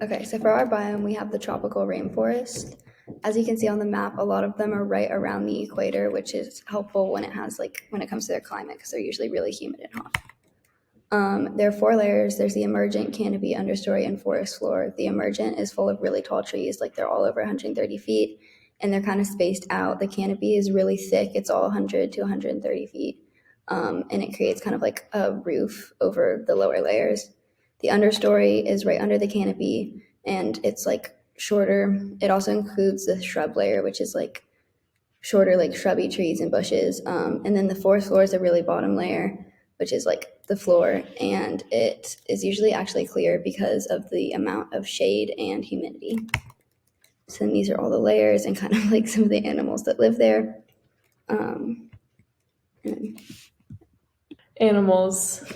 Okay, so for our biome, we have the tropical rainforest. As you can see on the map, a lot of them are right around the equator, which is helpful when when it comes to their climate, because they're usually really humid and hot. There are four layers. There's the emergent, canopy, understory, and forest floor. The emergent is full of really tall trees, like they're all over 130 feet, and they're kind of spaced out. The canopy is really thick. It's all 100 to 130 feet, and it creates kind of like a roof over the lower layers. The understory is right under the canopy, and it's like shorter. It also includes the shrub layer, which is like shorter, like shrubby trees and bushes. And then the forest floor is a really bottom layer, which is like the floor, and it is usually actually clear because of the amount of shade and humidity. So then these are all the layers and kind of like some of the animals that live there. Animals.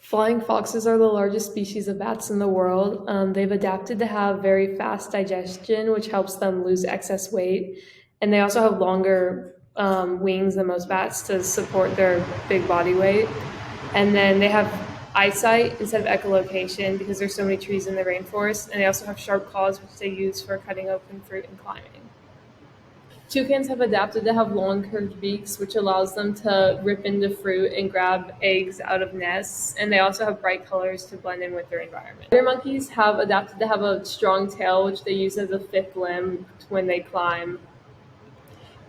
Flying foxes are the largest species of bats in the world. They've adapted to have very fast digestion, which helps them lose excess weight. And they also have longer wings than most bats to support their big body weight. And then they have eyesight instead of echolocation because there's so many trees in the rainforest. And they also have sharp claws, which they use for cutting open fruit and climbing. Toucans have adapted to have long curved beaks, which allows them to rip into fruit and grab eggs out of nests, and they also have bright colors to blend in with their environment. Spider monkeys have adapted to have a strong tail, which they use as a fifth limb when they climb.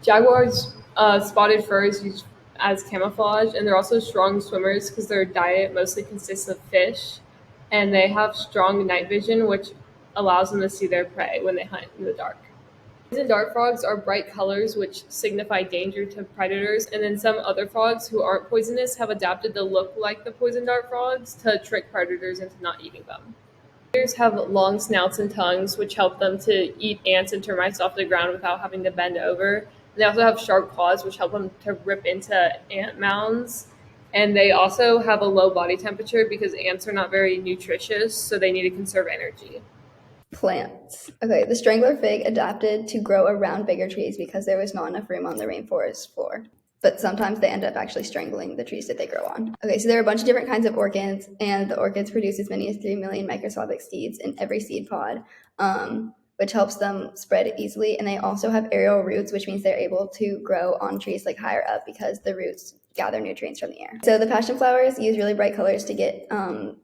Jaguars' spotted fur is used as camouflage, and they're also strong swimmers because their diet mostly consists of fish, and they have strong night vision, which allows them to see their prey when they hunt in the dark. Poison dart frogs are bright colors which signify danger to predators, and then some other frogs who aren't poisonous have adapted to look like the poison dart frogs to trick predators into not eating them. Gators have long snouts and tongues which help them to eat ants and termites off the ground without having to bend over. And they also have sharp claws which help them to rip into ant mounds. And they also have a low body temperature because ants are not very nutritious, so they need to conserve energy. Plants. Okay, the strangler fig adapted to grow around bigger trees because there was not enough room on the rainforest floor. But sometimes they end up actually strangling the trees that they grow on. Okay, so there are a bunch of different kinds of orchids, and the orchids produce as many as 3 million microscopic seeds in every seed pod, which helps them spread easily. And they also have aerial roots, which means they're able to grow on trees like higher up because the roots gather nutrients from the air. So the passion flowers use really bright colors to get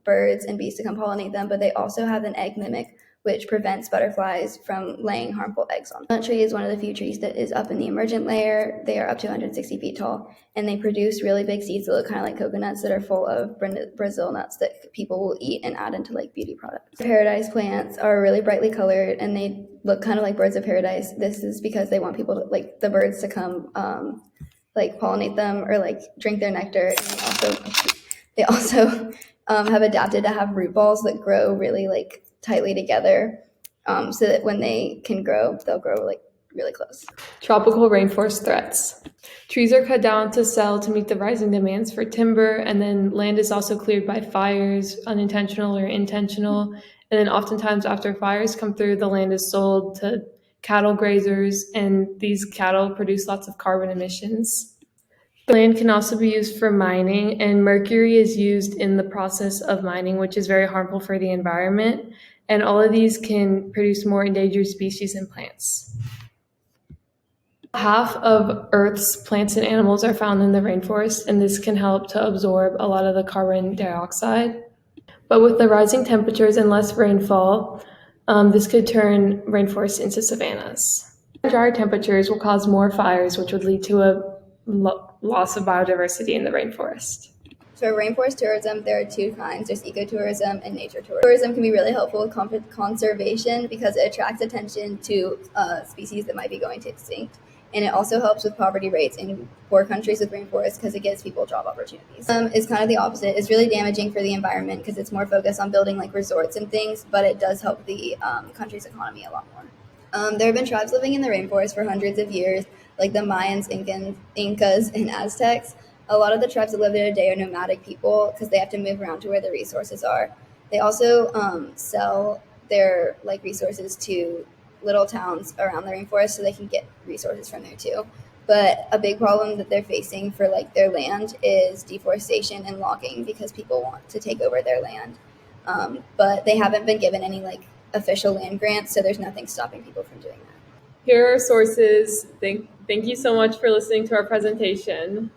birds and bees to come pollinate them, but they also have an egg mimic, which prevents butterflies from laying harmful eggs on them. That tree is one of the few trees that is up in the emergent layer. They are up to 160 feet tall, and they produce really big seeds that look kind of like coconuts that are full of Brazil nuts that people will eat and add into like beauty products. Paradise plants are really brightly colored, and they look kind of like birds of paradise. This is because they want people to, like the birds to come like pollinate them or like drink their nectar. And they also have adapted to have root balls that grow really like tightly together, so that when they can grow, they'll grow like really close. Tropical rainforest threats. Trees are cut down to sell to meet the rising demands for timber, and then land is also cleared by fires, unintentional or intentional. And then oftentimes after fires come through, the land is sold to cattle grazers, and these cattle produce lots of carbon emissions. The land can also be used for mining, and mercury is used in the process of mining, which is very harmful for the environment. And all of these can produce more endangered species and plants. Half of Earth's plants and animals are found in the rainforest, and this can help to absorb a lot of the carbon dioxide. But with the rising temperatures and less rainfall, this could turn rainforests into savannas. Drier temperatures will cause more fires, which would lead to a loss of biodiversity in the rainforest. For rainforest tourism, there are two kinds. There's ecotourism and nature tourism. Tourism can be really helpful with conservation because it attracts attention to species that might be going to extinct. And it also helps with poverty rates in poor countries with rainforests because it gives people job opportunities. It's kind of the opposite. It's really damaging for the environment because it's more focused on building like resorts and things, but it does help the country's economy a lot more. There have been tribes living in the rainforest for hundreds of years, like the Mayans, Incas, and Aztecs. A lot of the tribes that live there today are nomadic people because they have to move around to where the resources are. They also sell their like resources to little towns around the rainforest so they can get resources from there too. But a big problem that they're facing for like their land is deforestation and logging because people want to take over their land. but they haven't been given any like official land grants, so there's nothing stopping people from doing that. Here are sources. Thank you so much for listening to our presentation.